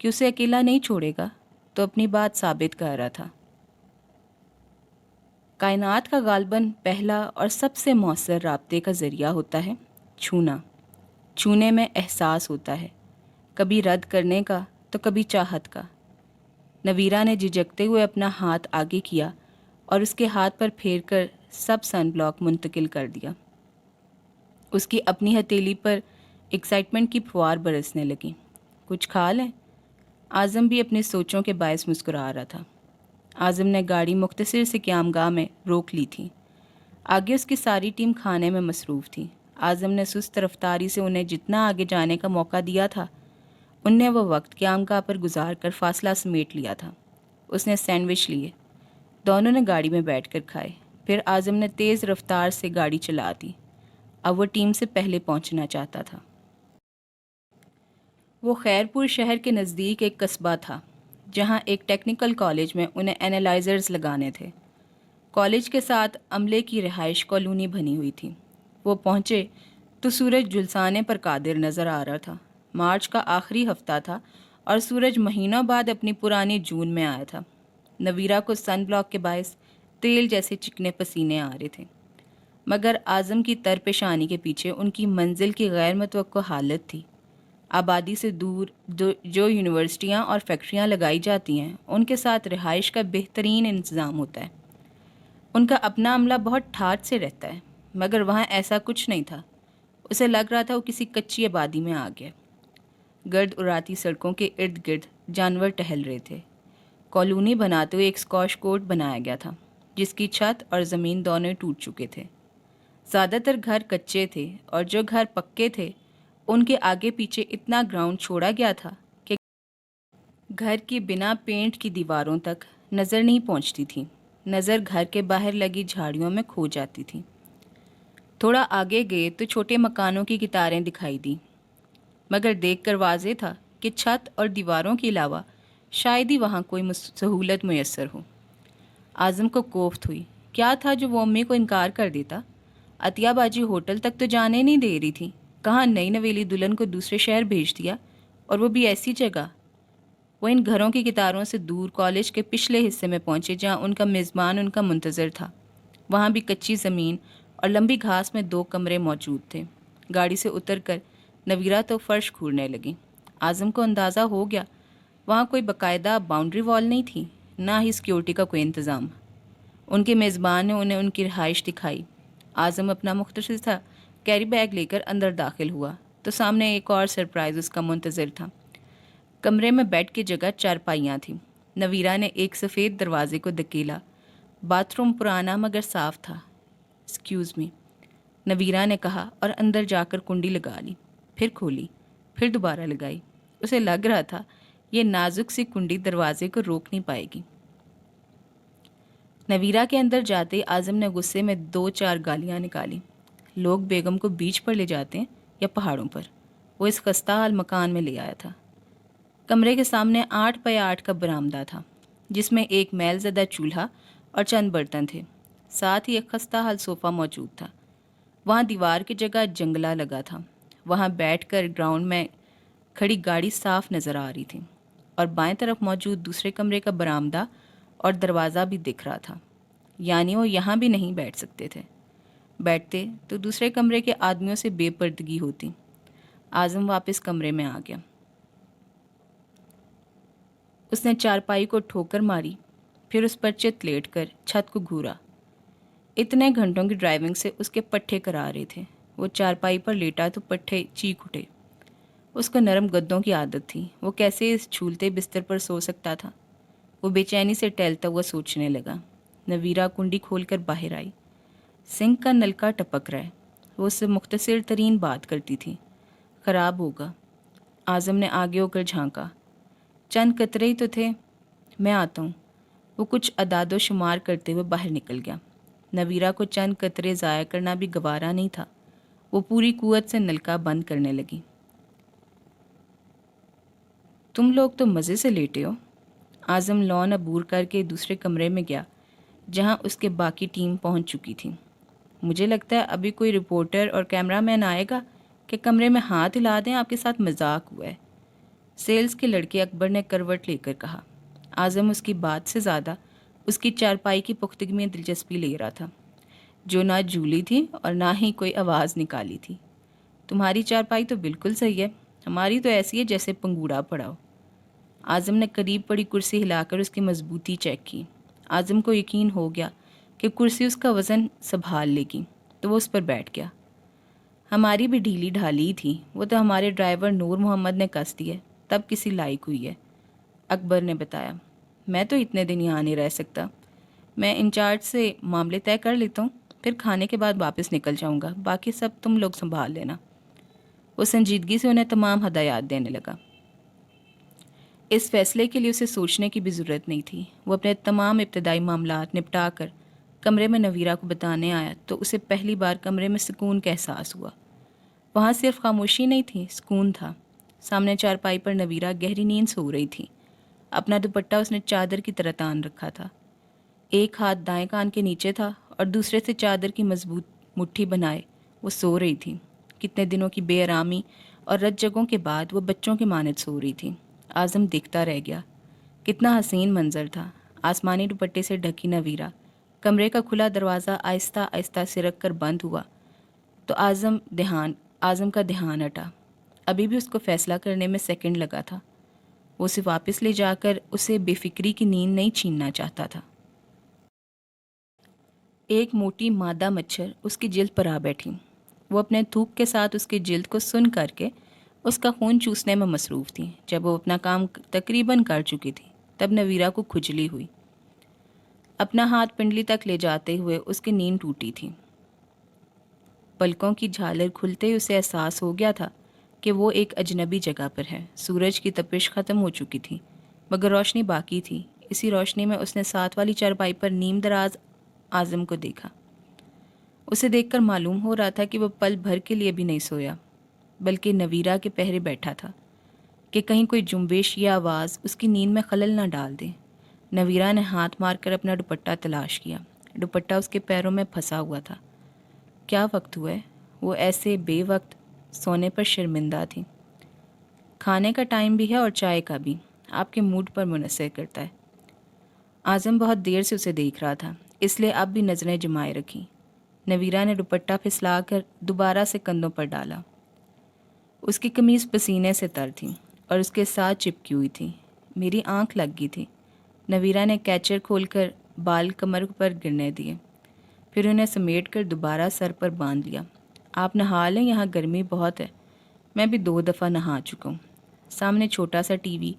کہ اسے اکیلا نہیں چھوڑے گا، تو اپنی بات ثابت کر رہا تھا۔ کائنات کا غالباً پہلا اور سب سے مؤثر رابطے کا ذریعہ ہوتا ہے چھونا۔ چھونے میں احساس ہوتا ہے، کبھی رد کرنے کا تو کبھی چاہت کا۔ نویرا نے جھجکتے ہوئے اپنا ہاتھ آگے کیا اور اس کے ہاتھ پر پھیر کر سب سن بلاک منتقل کر دیا۔ اس کی اپنی ہتھیلی پر ایکسائٹمنٹ کی پھوار برسنے لگی۔ کچھ کھا لیں؟ اعظم بھی اپنی سوچوں کے باعث مسکرا رہا تھا۔ اعظم نے گاڑی مختصر سے قیام گاہ میں روک لی تھی۔ آگے اس کی ساری ٹیم کھانے میں مصروف تھی۔ اعظم نے سست رفتاری سے انہیں جتنا آگے جانے کا موقع دیا تھا، ان نے وہ وقت قیام گاہ پر گزار کر فاصلہ سمیٹ لیا تھا۔ اس نے سینڈوچ لیے، دونوں نے گاڑی میں بیٹھ کر کھائے۔ پھر اعظم نے تیز رفتار سے گاڑی چلا دی۔ اب وہ ٹیم سے پہلے پہنچنا چاہتا تھا۔ وہ خیرپور شہر کے نزدیک ایک قصبہ تھا، جہاں ایک ٹیکنیکل کالج میں انہیں اینالائزرز لگانے تھے۔ کالج کے ساتھ عملے کی رہائش کالونی بنی ہوئی تھی۔ وہ پہنچے تو سورج جھلسانے پر قادر نظر آ رہا تھا۔ مارچ کا آخری ہفتہ تھا اور سورج مہینوں بعد اپنی پرانی جون میں آیا تھا۔ نویرا کو سن بلاک کے باعث تیل جیسے چکنے پسینے آ رہے تھے، مگر اعظم کی ترپیشانی کے پیچھے ان کی منزل کی غیر متوقع حالت تھی۔ آبادی سے دور جو یونیورسٹیاں اور فیکٹریاں لگائی جاتی ہیں، ان کے ساتھ رہائش کا بہترین انتظام ہوتا ہے۔ ان کا اپنا عملہ بہت ٹھاٹھ سے رہتا ہے، مگر وہاں ایسا کچھ نہیں تھا۔ اسے لگ رہا تھا وہ کسی کچی آبادی میں آ گیا۔ گرد اڑاتی سڑکوں کے ارد گرد جانور ٹہل رہے تھے۔ کالونی بناتے ہوئے ایک اسکواش کورٹ بنایا گیا تھا، جس کی چھت اور زمین دونوں ٹوٹ چکے تھے۔ زیادہ تر گھر کچے تھے اور جو گھر پکے تھے ان کے آگے پیچھے اتنا گراؤنڈ چھوڑا گیا تھا کہ گھر کی بنا پینٹ کی دیواروں تک نظر نہیں پہنچتی تھی۔ نظر گھر کے باہر لگی جھاڑیوں میں کھو جاتی تھی۔ تھوڑا آگے گئے تو چھوٹے مکانوں کی قطاریں دکھائی دیں، مگر دیکھ کر واضح تھا کہ چھت اور دیواروں کے علاوہ شاید ہی وہاں کوئی سہولت میسر ہو۔ اعظم کو کوفت ہوئی۔ کیا تھا جو وہ امی کو انکار کر دیتا؟ عطیہ باجی ہوٹل تک تو جانے نہیں دے رہی تھی، کہاں نئی نویلی دلہن کو دوسرے شہر بھیج دیا، اور وہ بھی ایسی جگہ۔ وہ ان گھروں کی قطاروں سے دور کالج کے پچھلے حصے میں پہنچے، جہاں ان کا میزبان ان کا منتظر تھا۔ وہاں بھی کچی زمین اور لمبی گھاس میں 2 کمرے موجود تھے۔ گاڑی سے اتر کر نویرا تو فرش کھورنے لگی۔ اعظم کو اندازہ ہو گیا وہاں کوئی باقاعدہ باؤنڈری وال نہیں تھی، نہ ہی سیکیورٹی کا کوئی انتظام۔ ان کے میزبان نے انہیں ان کی رہائش دکھائی۔ اعظم اپنا مختصر تھا کیری بیگ لے کر اندر داخل ہوا تو سامنے ایک اور سرپرائز اس کا منتظر تھا۔ کمرے میں بیڈ کی جگہ 4 پائیاں تھیں۔ نویرا نے ایک سفید دروازے کو دھکیلا۔ باتھ روم پرانا مگر صاف تھا۔ ایکسکیوز می، نویرا نے کہا اور اندر جا کر کنڈی لگا لی، پھر کھولی، پھر دوبارہ لگائی۔ اسے لگ رہا تھا یہ نازک سی کنڈی دروازے کو روک نہیں پائے گی۔ نویرا کے اندر جاتے اعظم نے غصے میں 2-4 گالیاں نکالی۔ لوگ بیگم کو بیچ پر لے جاتے ہیں یا پہاڑوں پر؟ وہ اس خستہ حال مکان میں لے آیا تھا۔ کمرے کے سامنے 8x8 کا برآمدہ تھا، جس میں ایک میل زدہ چولہا اور چند برتن تھے۔ ساتھ ہی ایک خستہ حال صوفہ موجود تھا۔ وہاں دیوار کی جگہ جنگلہ لگا تھا۔ وہاں بیٹھ کر گراؤنڈ میں کھڑی گاڑی صاف نظر آ رہی تھی، اور بائیں طرف موجود دوسرے کمرے کا برآمدہ اور دروازہ بھی دکھ رہا تھا، یعنی وہ یہاں بھی نہیں بیٹھ سکتے تھے۔ بیٹھتے تو دوسرے کمرے کے آدمیوں سے بے پردگی ہوتی۔ اعظم واپس کمرے میں آ گیا۔ اس نے چارپائی کو ٹھوکر ماری، پھر اس پر چت لیٹ کر چھت کو گھورا۔ اتنے گھنٹوں کی ڈرائیونگ سے اس کے پٹھے کرا رہے تھے۔ وہ چارپائی پر لیٹا تو پٹھے چیخ اٹھے۔ اس کو نرم گدوں کی عادت تھی، وہ کیسے اس جھولتے بستر پر سو سکتا تھا؟ وہ بے چینی سے ٹہلتا ہوا سوچنے لگا۔ نویرا کنڈی کھول کر باہر آئی۔ سنک کا نلکا ٹپک رہا ہے۔ وہ اس سے مختصر ترین بات کرتی تھی۔ خراب ہوگا۔ اعظم نے آگے ہو کر جھانکا۔ چند قطرے ہی تو تھے، میں آتا ہوں۔ وہ کچھ اعداد و شمار کرتے ہوئے باہر نکل گیا۔ نویرا کو چند قطرے ضائع کرنا بھی گوارا نہیں تھا۔ وہ پوری قوت سے نلکا بند کرنے لگی۔ تم لوگ تو مزے سے لیٹے ہو۔ اعظم لون عبور کر کے دوسرے کمرے میں گیا، جہاں اس کے باقی ٹیم پہنچ چکی تھی۔ مجھے لگتا ہے ابھی کوئی رپورٹر اور کیمرہ مین آئے گا کہ کمرے میں ہاتھ ہلا دیں، آپ کے ساتھ مذاق ہوا ہے۔ سیلز کے لڑکے اکبر نے کروٹ لے کر کہا۔ اعظم اس کی بات سے زیادہ اس کی چارپائی کی پختگی میں دلچسپی لے رہا تھا، جو نہ جھولی تھی اور نہ ہی کوئی آواز نکالی تھی۔ تمہاری چارپائی تو بالکل صحیح ہے، ہماری تو ایسی ہے جیسے پنگوڑا پڑا ہو۔ اعظم نے قریب پڑی کرسی ہلا کر اس کی مضبوطی چیک کی۔ اعظم کو یقین ہو گیا کہ کرسی اس کا وزن سنبھال لے گی، تو وہ اس پر بیٹھ گیا۔ ہماری بھی ڈھیلی ڈھالی تھی، وہ تو ہمارے ڈرائیور نور محمد نے کس دی ہے، تب کسی لائق ہوئی ہے، اکبر نے بتایا۔ میں تو اتنے دن یہاں نہیں رہ سکتا، میں انچارج سے معاملے طے کر لیتا ہوں، پھر کھانے کے بعد واپس نکل جاؤں گا، باقی سب تم لوگ سنبھال لینا۔ وہ سنجیدگی سے انہیں تمام ہدایات دینے لگا۔ اس فیصلے کے لیے اسے سوچنے کی بھی ضرورت نہیں تھی۔ وہ اپنے تمام ابتدائی معاملات نپٹا کر کمرے میں نویرہ کو بتانے آیا تو اسے پہلی بار کمرے میں سکون کا احساس ہوا۔ وہاں صرف خاموشی نہیں تھی، سکون تھا۔ سامنے چارپائی پر نویرہ گہری نیند سو رہی تھی۔ اپنا دوپٹہ اس نے چادر کی طرح تان رکھا تھا، ایک ہاتھ دائیں کان کے نیچے تھا اور دوسرے سے چادر کی مضبوط مٹھی بنائے وہ سو رہی تھی۔ کتنے دنوں کی بے آرامی اور رت جگہوں کے بعد وہ بچوں کے مانند سو رہی تھی۔ اعظم دیکھتا رہ گیا۔ کتنا حسین منظر تھا۔ آسمانی دوپٹے سے ڈھکی نویرہ۔ کمرے کا کھلا دروازہ آہستہ آہستہ سرک کر بند ہوا تو اعظم کا دھیان ہٹا۔ ابھی بھی اس کو فیصلہ کرنے میں سیکنڈ لگا تھا۔ وہ اسے واپس لے جا کر اسے بے فکری کی نیند نہیں چھیننا چاہتا تھا۔ ایک موٹی مادہ مچھر اس کی جلد پر آ بیٹھی۔ وہ اپنے تھوک کے ساتھ اس کی جلد کو سن کر کے اس کا خون چوسنے میں مصروف تھی۔ جب وہ اپنا کام تقریباً کر چکی تھی تب نویرہ کو کھجلی ہوئی۔ اپنا ہاتھ پنڈلی تک لے جاتے ہوئے اس کی نیند ٹوٹی تھی۔ پلکوں کی جھالر کھلتے ہی اسے احساس ہو گیا تھا کہ وہ ایک اجنبی جگہ پر ہے۔ سورج کی تپش ختم ہو چکی تھی مگر روشنی باقی تھی۔ اسی روشنی میں اس نے ساتھ والی چارپائی پر نیم دراز اعظم کو دیکھا۔ اسے دیکھ کر معلوم ہو رہا تھا کہ وہ پل بھر کے لیے بھی نہیں سویا، بلکہ نویرہ کے پہرے بیٹھا تھا کہ کہیں کوئی جنبش یا آواز اس کی نیند میں خلل نہ ڈال دے۔ نویرہ نے ہاتھ مار کر اپنا دوپٹہ تلاش کیا۔ دوپٹہ اس کے پیروں میں پھنسا ہوا تھا۔ کیا وقت ہوا ہے؟ وہ ایسے بے وقت سونے پر شرمندہ تھی۔ کھانے کا ٹائم بھی ہے اور چائے کا بھی، آپ کے موڈ پر منحصر کرتا ہے۔ اعظم بہت دیر سے اسے دیکھ رہا تھا، اس لیے اب بھی نظریں جمائے رکھی۔ نویرہ نے دوپٹہ پھسلا کر دوبارہ سے کندھوں پر ڈالا۔ اس کی قمیض پسینے سے تر تھی اور اس کے ساتھ چپکی ہوئی تھی۔ میری آنکھ لگ گئی تھی۔ نویرہ نے کیچر کھول کر بال کمر پر گرنے دیے، پھر انہیں سمیٹ کر دوبارہ سر پر باندھ لیا۔ آپ نہا لیں، یہاں گرمی بہت ہے۔ میں بھی 2 دفعہ نہا چکا ہوں۔ سامنے چھوٹا سا ٹی وی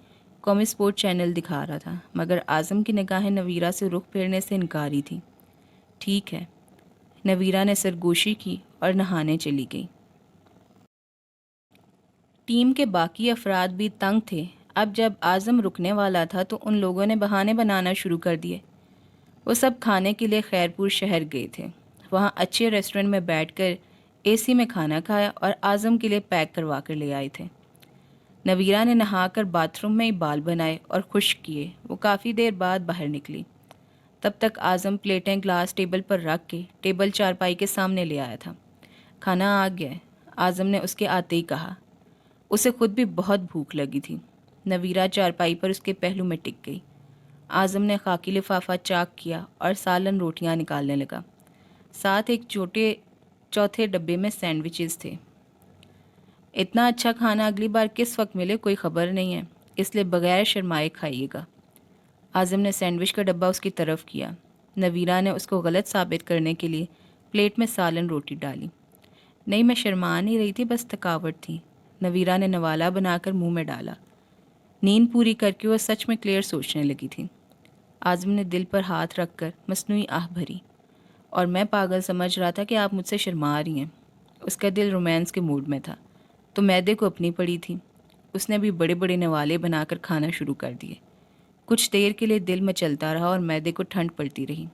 قومی سپورٹ چینل دکھا رہا تھا مگر اعظم کی نگاہیں نویرہ سے رخ پھیرنے سے انکاری تھی۔ ٹھیک ہے، نویرہ نے سرگوشی کی اور نہانے چلی گئی۔ ٹیم کے باقی افراد بھی تنگ تھے۔ اب جب اعظم رکنے والا تھا تو ان لوگوں نے بہانے بنانا شروع کر دیے۔ وہ سب کھانے کے لیے خیرپور شہر گئے تھے۔ وہاں اچھے ریسٹورنٹ میں بیٹھ کر اے سی میں کھانا کھایا اور اعظم کے لیے پیک کروا کر لے آئے تھے۔ نویرہ نے نہا کر باتھ روم میں ہی بال بنائے اور خشک کیے۔ وہ کافی دیر بعد باہر نکلی۔ تب تک اعظم پلیٹیں گلاس ٹیبل پر رکھ کے ٹیبل چارپائی کے سامنے لے آیا تھا۔ کھانا آ گیا ہے، اعظم نے اس کے آتے ہی کہا۔ اسے خود بھی بہت بھوک لگی تھی۔ نویرہ چارپائی پر اس کے پہلو میں ٹک گئی۔ اعظم نے خاکی لفافہ چاک کیا اور سالن روٹیاں نکالنے لگا۔ ساتھ ایک چوتھے ڈبے میں سینڈوچز تھے۔ اتنا اچھا کھانا اگلی بار کس وقت ملے کوئی خبر نہیں ہے، اس لیے بغیر شرمائے کھائیے گا۔ اعظم نے سینڈوچ کا ڈبہ اس کی طرف کیا۔ نویرہ نے اس کو غلط ثابت کرنے کے لیے پلیٹ میں سالن روٹی ڈالی۔ نہیں، میں شرما نہیں رہی تھی، بس تھکاوٹ تھی۔ نویرہ نے نوالا بنا کر منہ میں ڈالا۔ نیند پوری کر کے وہ سچ میں کلیئر سوچنے لگی تھی۔ اعظم نے دل پر ہاتھ رکھ کر مصنوعی آہ بھری۔ اور میں پاگل سمجھ رہا تھا کہ آپ مجھ سے شرما رہی ہیں۔ اس کا دل رومانس کے موڈ میں تھا تو معدے کو اپنی پڑی تھی۔ اس نے بھی بڑے بڑے نوالے بنا کر کھانا شروع کر دیے۔ کچھ دیر کے لیے دل میں چلتا رہا اور معدے کو ٹھنڈ پڑتی رہی۔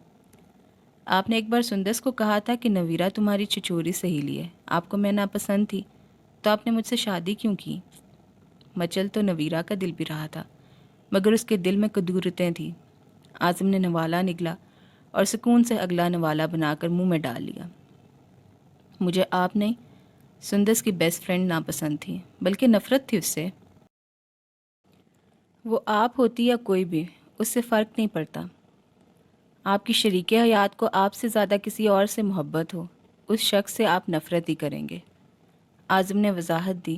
آپ نے ایک بار سندس کو کہا تھا کہ نویرہ تمہاری چچوری سہیلی ہے، آپ کو میں ناپسند تھی تو آپ نے مجھ سے شادی کیوں کی؟ مچل تو نویرہ کا دل بھی رہا تھا مگر اس کے دل میں کدورتیں تھیں۔ اعظم نے نوالا نگلا اور سکون سے اگلا نوالا بنا کر منہ میں ڈال لیا۔ مجھے آپ نہیں، سندس کی بیسٹ فرینڈ ناپسند تھی، بلکہ نفرت تھی اس سے۔ وہ آپ ہوتی یا کوئی بھی، اس سے فرق نہیں پڑتا۔ آپ کی شریک حیات کو آپ سے زیادہ کسی اور سے محبت ہو، اس شخص سے آپ نفرت ہی کریں گے۔ اعظم نے وضاحت دی۔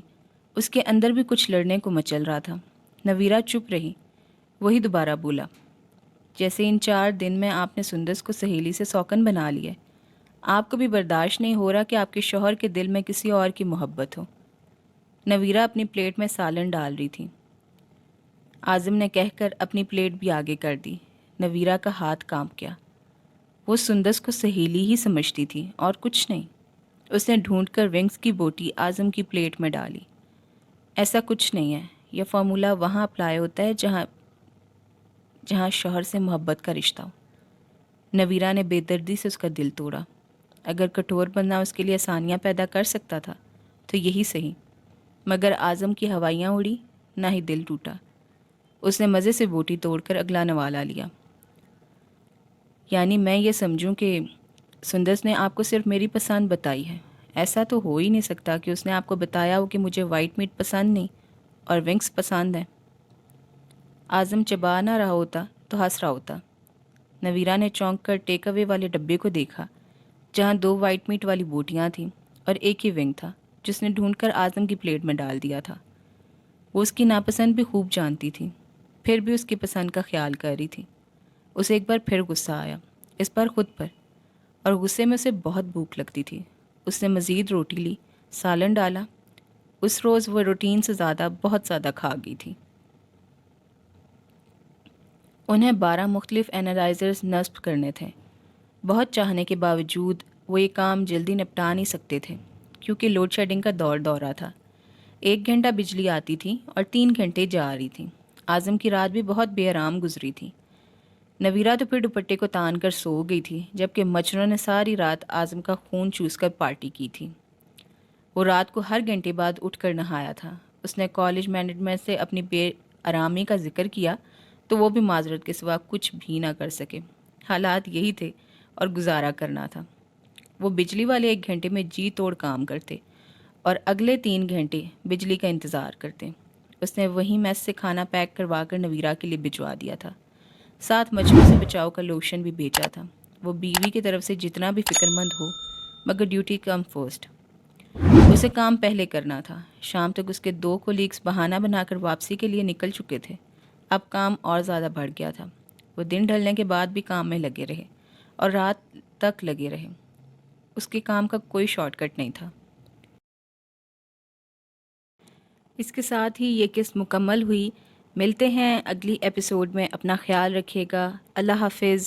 اس کے اندر بھی کچھ لڑنے کو مچل رہا تھا۔ نویرہ چپ رہی۔ وہی دوبارہ بولا، جیسے ان 4 دن میں آپ نے سندس کو سہیلی سے سوکن بنا لیا ہے۔ آپ کو بھی برداشت نہیں ہو رہا کہ آپ کے شوہر کے دل میں کسی اور کی محبت ہو۔ نویرہ اپنی پلیٹ میں سالن ڈال رہی تھی۔ اعظم نے کہہ کر اپنی پلیٹ بھی آگے کر دی۔ نویرہ کا ہاتھ کانپ گیا۔ وہ سندس کو سہیلی ہی سمجھتی تھی اور کچھ نہیں۔ اس نے ڈھونڈ کر ونگز کی بوٹی اعظم کی پلیٹ میں ڈالی۔ ایسا کچھ نہیں ہے، یہ فارمولا وہاں اپلائی ہوتا ہے جہاں شوہر سے محبت کا رشتہ ہو۔ نویرہ نے بے دردی سے اس کا دل توڑا۔ اگر کٹھور بننا اس کے لیے آسانیاں پیدا کر سکتا تھا تو یہی صحیح، مگر اعظم کی ہوائیاں اڑی، نہ ہی دل ٹوٹا۔ اس نے مزے سے بوٹی توڑ کر اگلا نوالا لیا۔ یعنی میں یہ سمجھوں کہ سندس نے آپ کو صرف میری پسند بتائی ہے؟ ایسا تو ہو ہی نہیں سکتا کہ اس نے آپ کو بتایا ہو کہ مجھے وائٹ میٹ پسند نہیں اور ونگز پسند ہیں۔ اعظم چبا نہ رہا ہوتا تو ہنس رہا ہوتا۔ نویرہ نے چونک کر ٹیک اوے والے ڈبے کو دیکھا، جہاں 2 وائٹ میٹ والی بوٹیاں تھیں اور ایک ہی ونگ تھا جس نے ڈھونڈ کر اعظم کی پلیٹ میں ڈال دیا تھا۔ وہ اس کی ناپسند بھی خوب جانتی تھی، پھر بھی اس کی پسند کا خیال کر رہی تھی۔ اسے ایک بار پھر غصہ آیا، اس پر خود پر، اور غصے میں اسے بہت بھوک لگتی تھی۔ اس نے مزید روٹی لی، سالن ڈالا۔ اس روز وہ روٹین سے بہت زیادہ کھا گئی تھی۔ انہیں 12 مختلف اینالائزرز نصب کرنے تھے۔ بہت چاہنے کے باوجود وہ یہ کام جلدی نپٹا نہیں سکتے تھے، کیونکہ لوڈ شیڈنگ کا دور رہا تھا۔ 1 گھنٹہ بجلی آتی تھی اور 3 گھنٹے جا رہی تھی۔ اعظم کی رات بھی بہت بے آرام گزری تھی۔ نویرہ تو پھر دوپٹے کو تان کر سو گئی تھی، جبکہ مچھروں نے ساری رات اعظم کا خون چوس کر پارٹی کی تھی۔ وہ رات کو ہر گھنٹے بعد اٹھ کر نہایا تھا۔ اس نے کالج مینجمنٹ سے اپنی بے آرامی کا ذکر کیا تو وہ بھی معذرت کے سوا کچھ بھی نہ کر سکے۔ حالات یہی تھے اور گزارا کرنا تھا۔ وہ بجلی والے 1 گھنٹے میں جی توڑ کام کرتے اور اگلے 3 گھنٹے بجلی کا انتظار کرتے۔ اس نے وہیں میس سے کھانا پیک کروا کر نویرہ کے لیے بھجوا دیا تھا۔ ساتھ مچھروں سے بچاؤ کا لوشن بھی بیچا تھا۔ وہ بیوی کی طرف سے جتنا بھی فکر مند ہو، مگر ڈیوٹی کم فرسٹ۔ اسے کام پہلے کرنا تھا۔ شام تک اس کے 2 کولیگز بہانہ بنا کر واپسی کے لیے نکل چکے تھے۔ اب کام اور زیادہ بڑھ گیا تھا۔ وہ دن ڈھلنے کے بعد بھی کام میں لگے رہے اور رات تک لگے رہے۔ اس کے کام کا کوئی شارٹ کٹ نہیں تھا۔ اس کے ساتھ ہی یہ قسط مکمل ہوئی۔ ملتے ہیں اگلی ایپیسوڈ میں۔ اپنا خیال رکھیے گا۔ اللہ حافظ۔